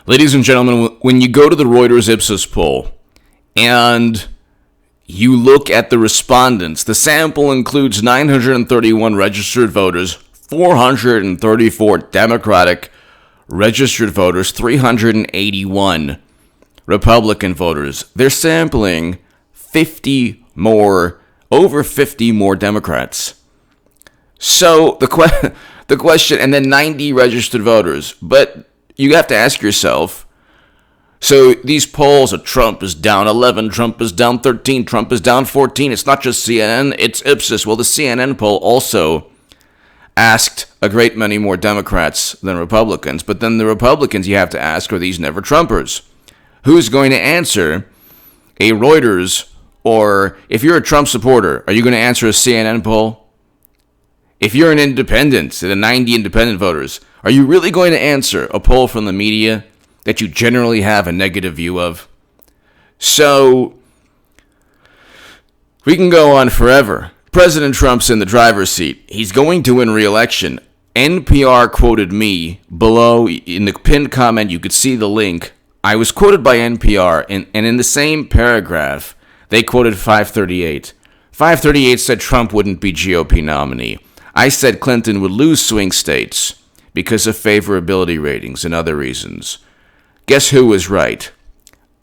Ladies and gentlemen, when you go to the Reuters Ipsos poll and you look at the respondents, the sample includes 931 registered voters, 434 Democratic registered voters, 381 Republican voters. They're sampling over 50 more Democrats. So the question, and then 90 registered voters. But you have to ask yourself, so these polls are Trump is down 11, Trump is down 13, Trump is down 14. It's not just CNN, it's Ipsos. Well, the CNN poll also asked a great many more Democrats than Republicans. But then the Republicans, you have to ask, are these never-Trumpers? Who's going to answer a Reuters, or if you're a Trump supporter, are you going to answer a CNN poll? If you're an independent, the 90 independent voters, are you really going to answer a poll from the media that you generally have a negative view of? So, we can go on forever. President Trump's in the driver's seat. He's going to win re-election. NPR quoted me below in the pinned comment. You could see the link. I was quoted by NPR, and in the same paragraph, they quoted 538. 538 said Trump wouldn't be GOP nominee. I said Clinton would lose swing states because of favorability ratings and other reasons. Guess who was right?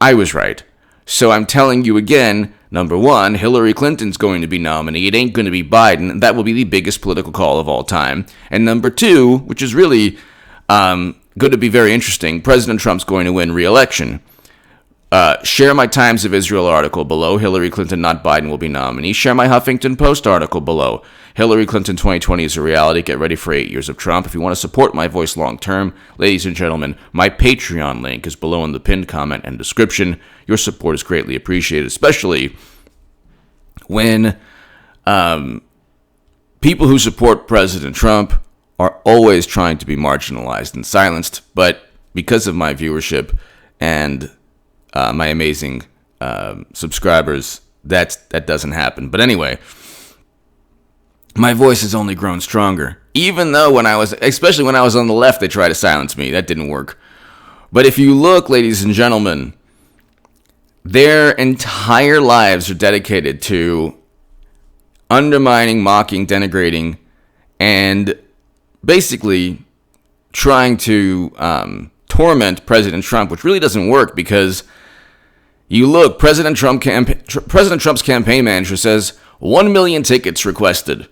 I was right. So I'm telling you again, number one, Hillary Clinton's going to be nominee. It ain't going to be Biden. That will be the biggest political call of all time. And number two, which is really going to be very interesting, President Trump's going to win re-election. Share my Times of Israel article below. Hillary Clinton, not Biden, will be nominee. Share my Huffington Post article below. Hillary Clinton 2020 is a reality. Get ready for 8 years of Trump. If you want to support my voice long term, ladies and gentlemen, my Patreon link is below in the pinned comment and description. Your support is greatly appreciated, especially when people who support President Trump are always trying to be marginalized and silenced. But because of my viewership and my amazing subscribers, that doesn't happen. But anyway, my voice has only grown stronger. Even though especially when I was on the left, they tried to silence me. That didn't work. But if you look, ladies and gentlemen, their entire lives are dedicated to undermining, mocking, denigrating, and basically trying to torment President Trump, which really doesn't work because you look, President Trump's campaign manager says 1 million tickets requested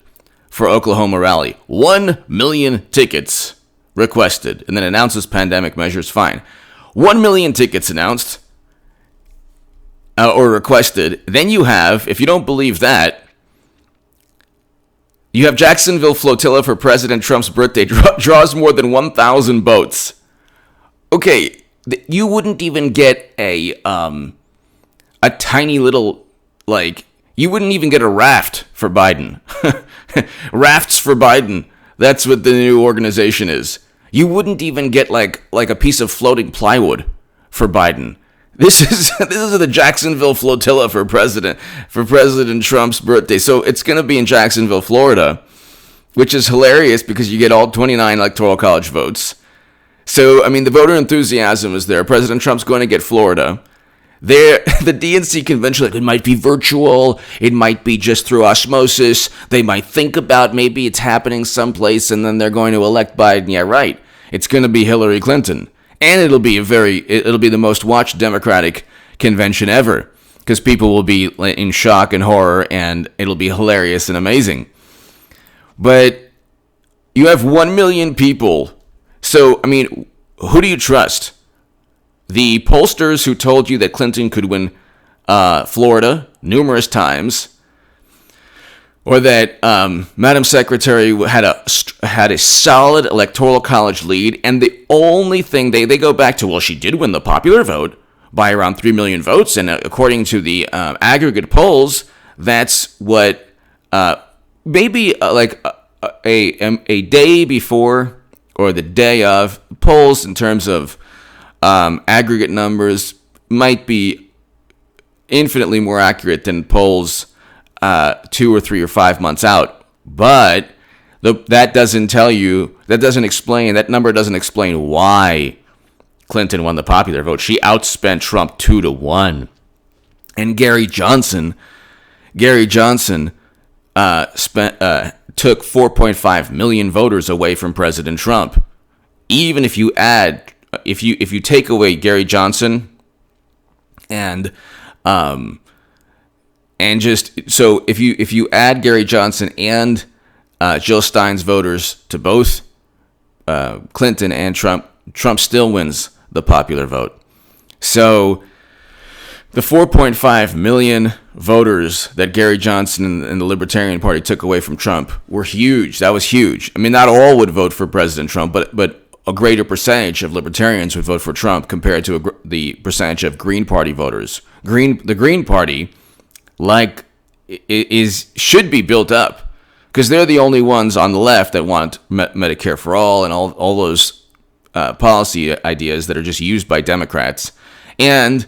for Oklahoma rally. 1 million tickets requested, and then announces pandemic measures. Fine. 1 million tickets announced or requested. Then you have, if you don't believe that, you have Jacksonville Flotilla for President Trump's birthday draws more than 1,000 boats. Okay, you wouldn't even get a tiny little, you wouldn't even get a raft for Biden. Rafts for Biden. That's what the new organization is. You wouldn't even get like a piece of floating plywood for Biden. This is the Jacksonville Flotilla for President Trump's birthday. So it's going to be in Jacksonville, Florida, which is hilarious because you get all 29 electoral college votes. So, I mean, the voter enthusiasm is there. President Trump's going to get Florida. The DNC convention, it might be virtual, it might be just through osmosis, they might think about maybe it's happening someplace and then they're going to elect Biden. Yeah, right. It's going to be Hillary Clinton. And it'll be the most watched Democratic convention ever because people will be in shock and horror and it'll be hilarious and amazing. But you have 1 million people. So, I mean, who do you trust? The pollsters who told you that Clinton could win Florida numerous times, or that Madam Secretary had a solid electoral college lead, and the only thing they go back to, well, she did win the popular vote by around 3 million votes, and according to the aggregate polls, that's what maybe a day before or the day of polls in terms of aggregate numbers might be infinitely more accurate than polls 2 or 3 or 5 months out. But that number doesn't explain why Clinton won the popular vote. She outspent Trump 2-1. And Gary Johnson took 4.5 million voters away from President Trump. Even if you take away Gary Johnson and just so if you add Gary Johnson and Jill Stein's voters to both Clinton and Trump still wins the popular vote. So the 4.5 million voters that Gary Johnson and the Libertarian Party took away from Trump were huge. That was huge. I mean, not all would vote for President Trump, but a greater percentage of Libertarians would vote for Trump compared to the percentage of Green Party voters. The Green Party, should be built up because they're the only ones on the left that want Medicare for all and all those policy ideas that are just used by Democrats and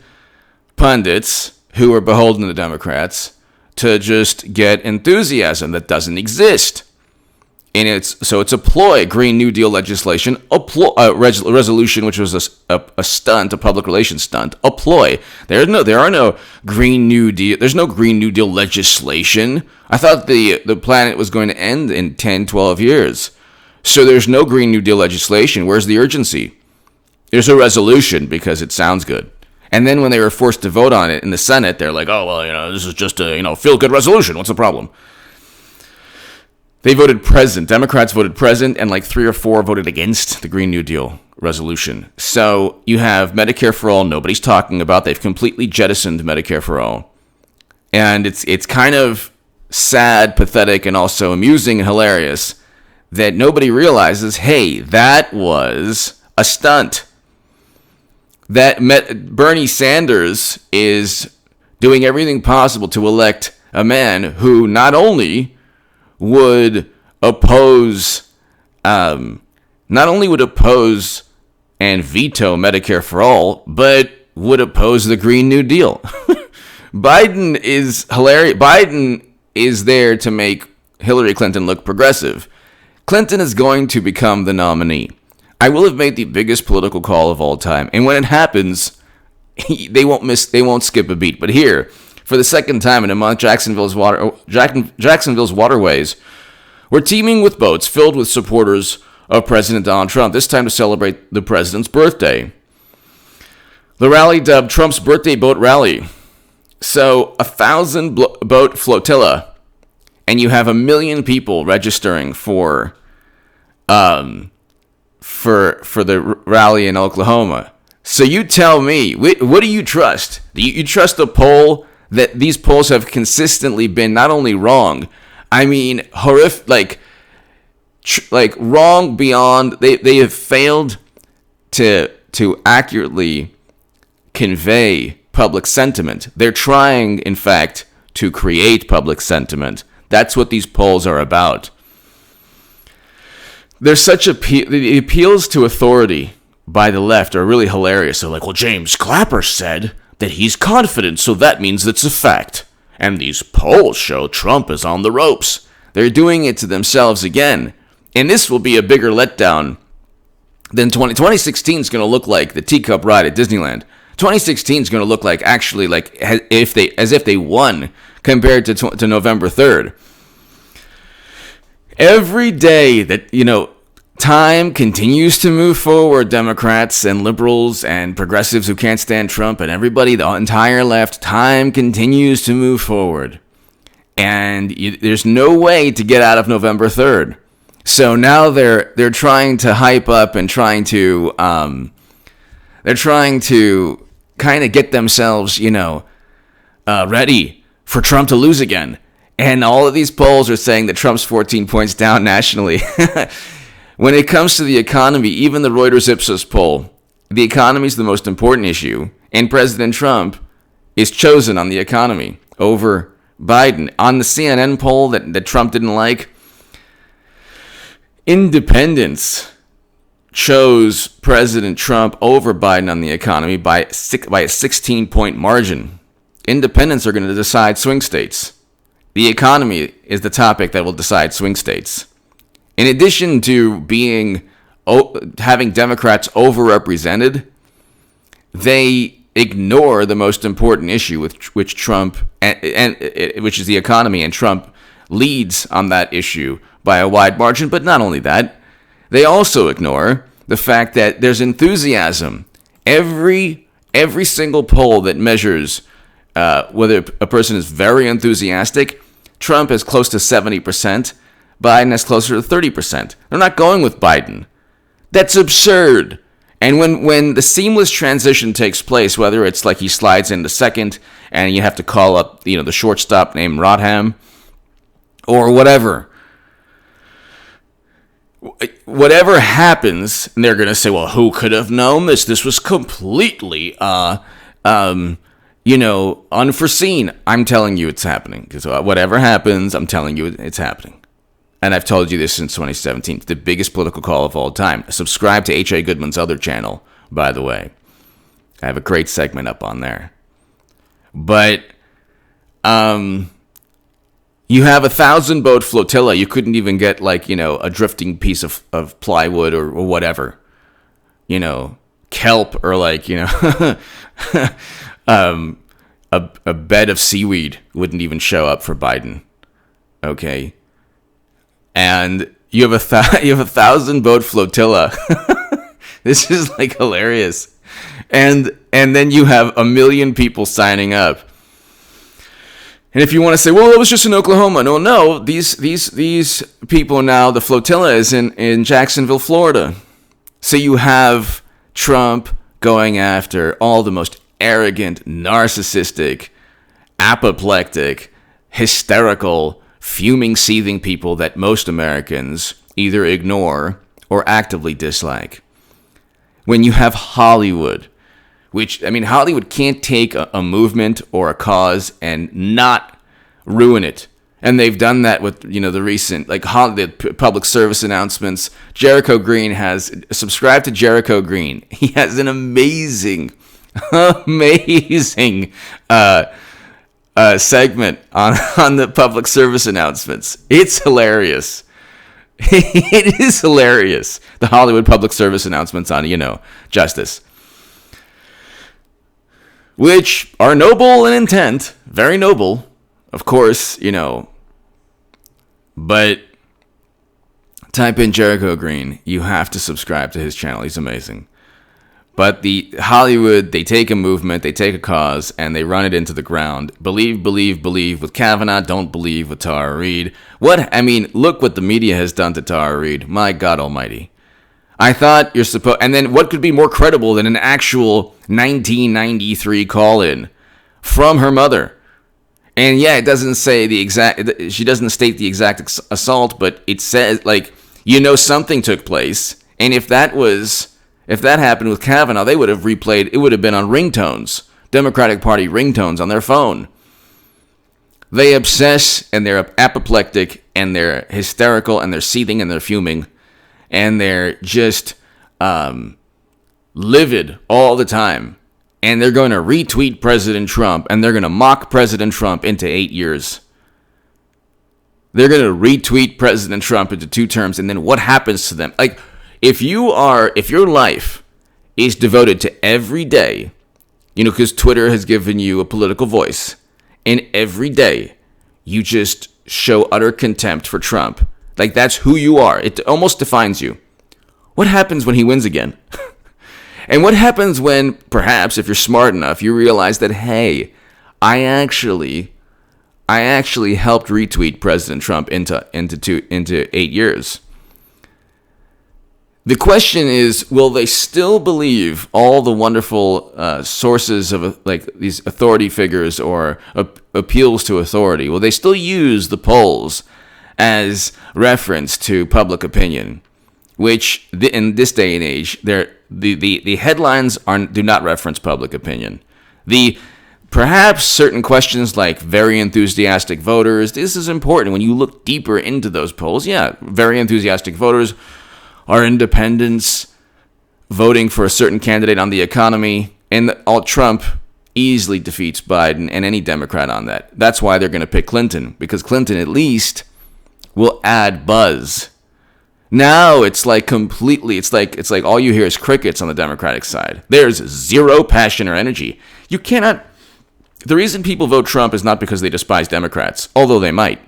pundits who are beholden to Democrats to just get enthusiasm that doesn't exist. And it's a ploy. Green New Deal legislation, resolution, which was a stunt, a public relations stunt, a ploy. There are no Green New Deal. There's no Green New Deal legislation. I thought the planet was going to end in 10, 12 years. So there's no Green New Deal legislation. Where's the urgency? There's a resolution because it sounds good. And then when they were forced to vote on it in the Senate, they're like, oh, well, this is just a, feel-good resolution. What's the problem? They voted present. Democrats voted present, and like 3 or 4 voted against the Green New Deal resolution. So you have Medicare for all nobody's talking about. They've completely jettisoned Medicare for all. And it's kind of sad, pathetic, and also amusing and hilarious that nobody realizes, hey, that was a stunt. That Bernie Sanders is doing everything possible to elect a man who not only would oppose and veto Medicare for all, but would oppose the Green New Deal. Biden is hilarious. Biden is there to make Hillary Clinton look progressive. Clinton is going to become the nominee. I will have made the biggest political call of all time, and when it happens, they won't skip a beat. But here, for the second time in a month, Jacksonville's waterways were teeming with boats filled with supporters of President Donald Trump, this time to celebrate the president's birthday. The rally, dubbed Trump's Birthday Boat Rally. So, 1,000-boat flotilla, and you have 1 million people registering for the rally in Oklahoma. So you tell me, what do you trust? Do you trust a poll that these polls have consistently been not only wrong, I mean horrific, like wrong beyond, they have failed to accurately convey public sentiment. They're trying, in fact, to create public sentiment. That's what these polls are about. There's the appeals to authority by the left are really hilarious. They're like, well, James Clapper said that he's confident, so that means it's a fact. And these polls show Trump is on the ropes. They're doing it to themselves again. And this will be a bigger letdown than 2016 is going to look like the teacup ride at Disneyland. 2016 is going to look like actually like as if they won compared to November 3rd. Every day that, time continues to move forward, Democrats and liberals and progressives who can't stand Trump and everybody, the entire left, time continues to move forward. And there's no way to get out of November 3rd. So now they're trying to hype up and trying to kind of get themselves, ready for Trump to lose again. And all of these polls are saying that Trump's 14 points down nationally. When it comes to the economy, even the Reuters Ipsos poll, the economy is the most important issue, and President Trump is chosen on the economy over Biden. On the CNN poll that Trump didn't like, independents chose President Trump over Biden on the economy by a 16-point margin. Independents are going to decide swing states. The economy is the topic that will decide swing states. In addition to having Democrats overrepresented they ignore the most important issue with which Trump and which is the economy, and Trump leads on that issue by a wide margin. But not only that, they also ignore the fact that there's enthusiasm. Every single poll that measures whether a person is very enthusiastic, Trump is close to 70%, Biden is closer to 30%. They're not going with Biden. That's absurd. And when the seamless transition takes place, whether it's like he slides into second and you have to call up, the shortstop named Rodham or whatever happens, and they're going to say, well, who could have known this? This was completely, unforeseen. I'm telling you it's happening. Because whatever happens, I'm telling you it's happening. And I've told you this since 2017. It's the biggest political call of all time. Subscribe to H.A. Goodman's other channel, by the way. I have a great segment up on there. But you have 1,000-boat flotilla. You couldn't even get, a drifting piece of plywood or whatever. Kelp or, a bed of seaweed wouldn't even show up for Biden. Okay? And you have a 1,000-boat flotilla. This is hilarious. And then you have 1 million people signing up. And if you want to say, well, it was just in Oklahoma. No, these people now, the flotilla is in Jacksonville, Florida. So you have Trump going after all the most arrogant, narcissistic, apoplectic, hysterical, fuming, seething people that most Americans either ignore or actively dislike. When you have Hollywood, Hollywood can't take a movement or a cause and not ruin it. And they've done that with, the recent, the public service announcements. Jericho Green has subscribed to Jericho Green. He has an amazing segment on the public service announcements. It's hilarious. It is hilarious. The Hollywood public service announcements on, justice. Which are noble in intent. Very noble, of course, But type in Jericho Green. You have to subscribe to his channel. He's amazing. But the Hollywood, they take a movement, they take a cause, and they run it into the ground. Believe with Kavanaugh. Don't believe with Tara Reade. Look what the media has done to Tara Reade. My God almighty. I thought you're supposed... And then what could be more credible than an actual 1993 call-in from her mother? And yeah, it doesn't say the exact... She doesn't state the exact assault, but it says, something took place. And if that happened with Kavanaugh, they would have replayed... It would have been on ringtones. Democratic Party ringtones on their phone. They obsess, and they're apoplectic, and they're hysterical, and they're seething, and they're fuming. And they're just livid all the time. And they're going to retweet President Trump, and they're going to mock President Trump into 8 years. They're going to retweet President Trump into 2 terms, and then what happens to them? If your life is devoted to every day, because Twitter has given you a political voice, and every day you just show utter contempt for Trump, that's who you are. It almost defines you. What happens when he wins again? And what happens when, perhaps, if you're smart enough, you realize that, hey, I actually helped retweet President Trump into 8 years. The question is, will they still believe all the wonderful sources of these authority figures or appeals to authority? Will they still use the polls as reference to public opinion? Which, in this day and age, the headlines do not reference public opinion. Perhaps certain questions like very enthusiastic voters, this is important. When you look deeper into those polls, yeah, very enthusiastic voters are independents voting for a certain candidate on the economy, and Trump easily defeats Biden and any Democrat on that. That's why they're going to pick Clinton, because Clinton at least will add buzz. Now it's like completely, it's like all you hear is crickets on the Democratic side. There's zero passion or energy. You cannot, the reason people vote Trump is not because they despise Democrats, although they might.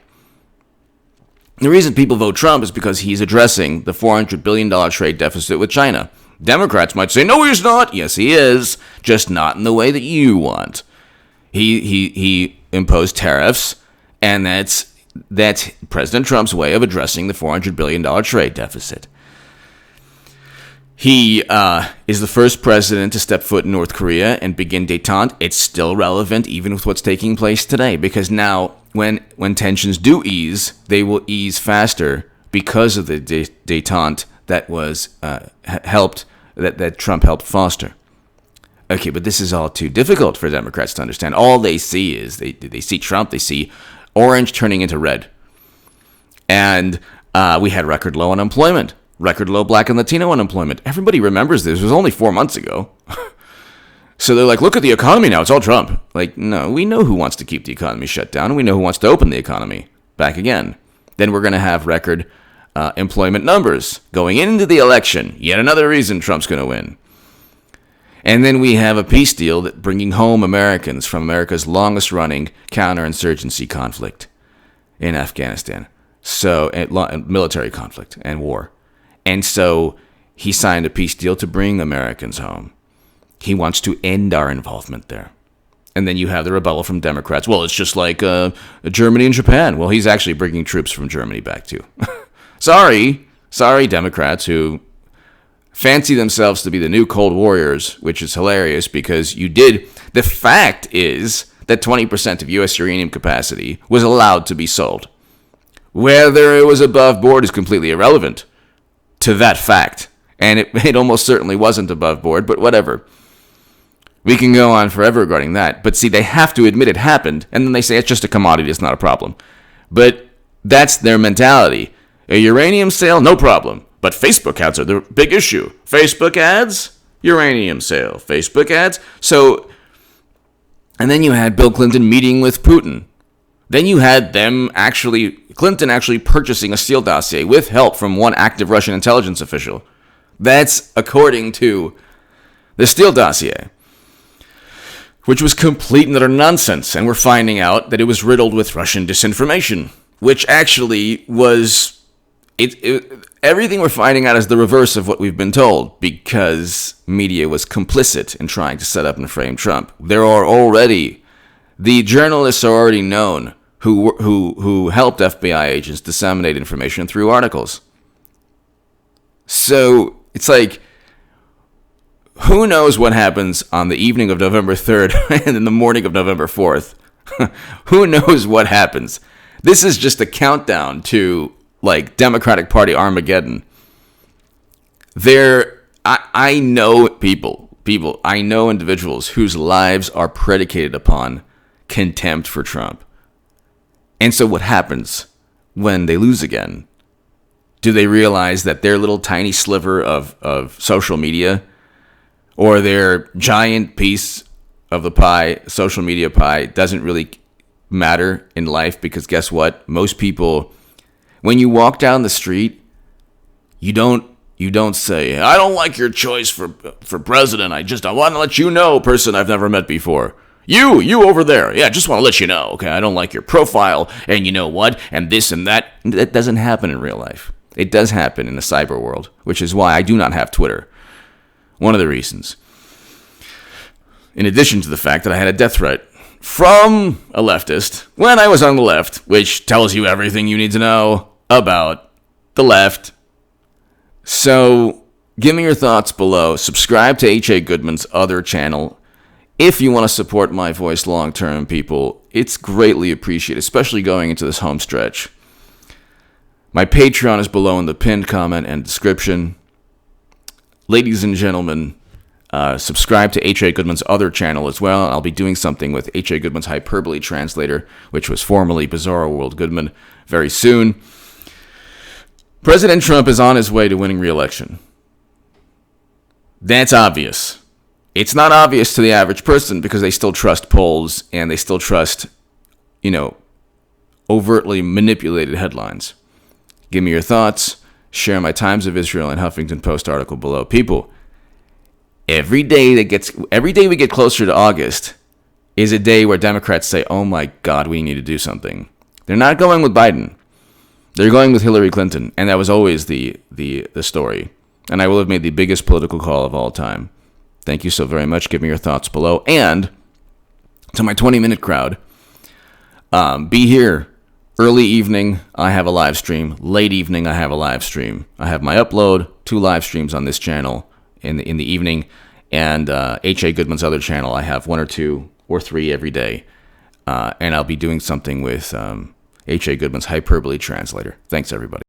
The reason people vote Trump is because he's addressing the $400 billion trade deficit with China. Democrats might say, no, he's not. Yes, he is, just not in the way that you want. He imposed tariffs, and that's President Trump's way of addressing the $400 billion trade deficit. He is the first president to step foot in North Korea and begin détente. It's still relevant even with what's taking place today, because now when tensions do ease, they will ease faster because of the détente that was that Trump helped foster. Okay, but this is all too difficult for Democrats to understand. All they see is they see Trump, they see orange turning into red. And we had record low unemployment, record low Black and Latino unemployment. Everybody remembers this. It was only 4 months ago. So they're like, look at the economy now. It's all Trump. Like, no, we know who wants to keep the economy shut down, and we know who wants to open the economy back again. Then we're going to have record employment numbers going into the election. Yet another reason Trump's going to win. And then we have a peace deal that bringing home Americans from America's longest-running counterinsurgency conflict in Afghanistan. So, military conflict and war. And so he signed a peace deal to bring Americans home. He wants to end our involvement there. And then you have the rebuttal from Democrats. Well, it's just like Germany and Japan. Well, he's actually bringing troops from Germany back too. Sorry, Democrats who fancy themselves to be the new Cold Warriors, which is hilarious because you did. The fact is that 20% of U.S. uranium capacity was allowed to be sold. Whether it was above board is completely irrelevant to that fact. And it almost certainly wasn't above board, but whatever. We can go on forever regarding that. But see, they have to admit it happened, and then they say it's just a commodity, it's not a problem. But that's their mentality. A uranium sale, no problem. But Facebook ads are the big issue. Facebook ads, uranium sale. Facebook ads. So, and then you had Bill Clinton meeting with Putin. Then you had Clinton actually purchasing a Steele dossier with help from one active Russian intelligence official. That's according to the Steele dossier, which was complete and utter nonsense. And we're finding out that it was riddled with Russian disinformation, which actually was... everything we're finding out is the reverse of what we've been told, because media was complicit in trying to set up and frame Trump. The journalists are already known who helped FBI agents disseminate information through articles. So it's like, who knows what happens on the evening of November 3rd and in the morning of November 4th? Who knows what happens? This is just a countdown to like Democratic Party Armageddon. I know I know individuals whose lives are predicated upon contempt for Trump. And so what happens when they lose again? Do they realize that their little tiny sliver of social media, or their giant piece of the pie, social media pie, doesn't really matter in life? Because guess what? Most people, when you walk down the street, you don't say, I don't like your choice for president. I want to let you know, person I've never met before. You over there. Yeah, just want to let you know. Okay, I don't like your profile, and you know what? And this and that. That doesn't happen in real life. It does happen in the cyber world, which is why I do not have Twitter. One of the reasons. In addition to the fact that I had a death threat from a leftist when I was on the left, which tells you everything you need to know about the left. So, give me your thoughts below. Subscribe to H.A. Goodman's other channel. If you want to support my voice long-term, people, it's greatly appreciated, especially going into this home stretch. My Patreon is below in the pinned comment and description. Ladies and gentlemen, subscribe to H.A. Goodman's other channel as well. I'll be doing something with H.A. Goodman's Hyperbole Translator, which was formerly Bizarro World Goodman, very soon. President Trump is on his way to winning re-election. That's obvious. It's not obvious to the average person because they still trust polls and they still trust, overtly manipulated headlines. Give me your thoughts. share my Times of Israel and Huffington Post article below. People, every day we get closer to August is a day where Democrats say, oh my God, we need to do something. They're not going with Biden. They're going with Hillary Clinton. And that was always the story. And I will have made the biggest political call of all time. Thank you so very much. Give me your thoughts below. And to my 20-minute crowd, be here. Early evening, I have a live stream. Late evening, I have a live stream. I have my upload, 2 live streams on this channel in the evening. And H.A. Goodman's other channel, I have 1 or 2 or 3 every day. And I'll be doing something with H.A. Goodman's hyperbole translator. Thanks, everybody.